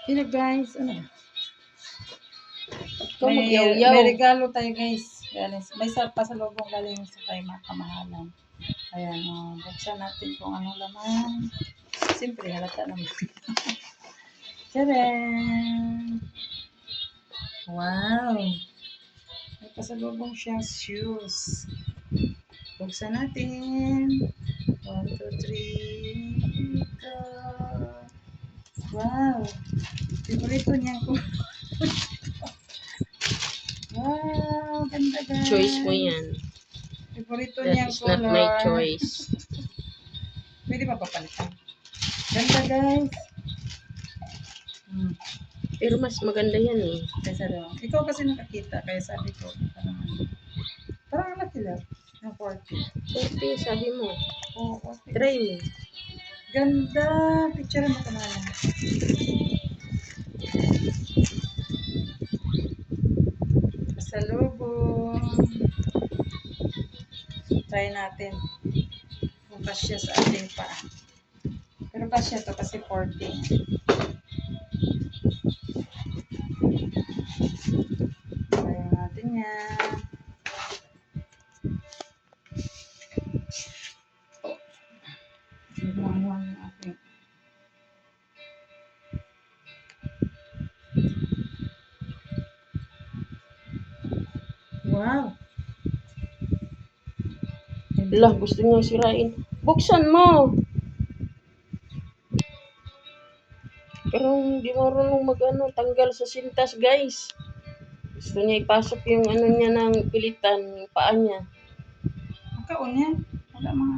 Sino guys? Ano? Ikaw May magyaw-yaw. regalo tayo guys. May pasalubong galing sa kay kamahalan. Ayan, buksan natin kung anong laman. Siyempre, halata naman. Tadaan! Wow! May pasalubong siyang shoes. Buksan natin. 1, 2, 3. Go! Wow! Favorito niya ko. Wow! Ganda guys. Choice mo yan. Favorito That niyang is not my color. choice. Pwede ba papalitan? Ganda guys. Pero mas maganda yan eh. Kaysa daw. Ikaw kasi nakakita. Kaya sabi ko, parang laki lang. Ng 40. 40, sabi mo. Oo, 40. Try mo. Ganda. Picture mo ka na. Pasalubong. Try natin. Kung kasya sa ating pa. Pero kasya to kasi 40. Try natin yan. Nagmamuhan yung ating. Wow! Lah, gusto niya sirain. Buksan mo! Pero hindi marunong tanggal sa sintas, guys. Gusto niya ipasok yung niya ng pilitan, yung paa niya. Makaon yan. Wala mga.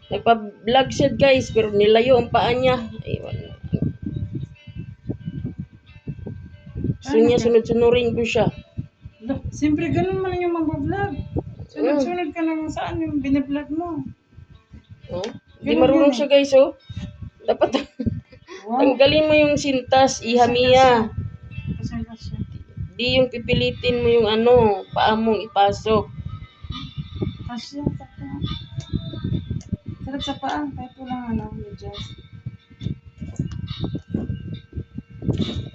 Nagpa-vlog siya, guys, pero nilayo ang paa niya. Ayun. Gusto niya sunod-sunurin ko siya. Siyempre, ganun man yung mag-vlog. Sunod-sunod ka lang saan yung binablog mo. Oh? Hindi marunong siya, guys, oh. Dapat tanggalin mo yung sintas, ihamiya. Di yung pipilitin mo yung paa mong ipasok. Kasya, sarap sa paa. Kahit walang medyas.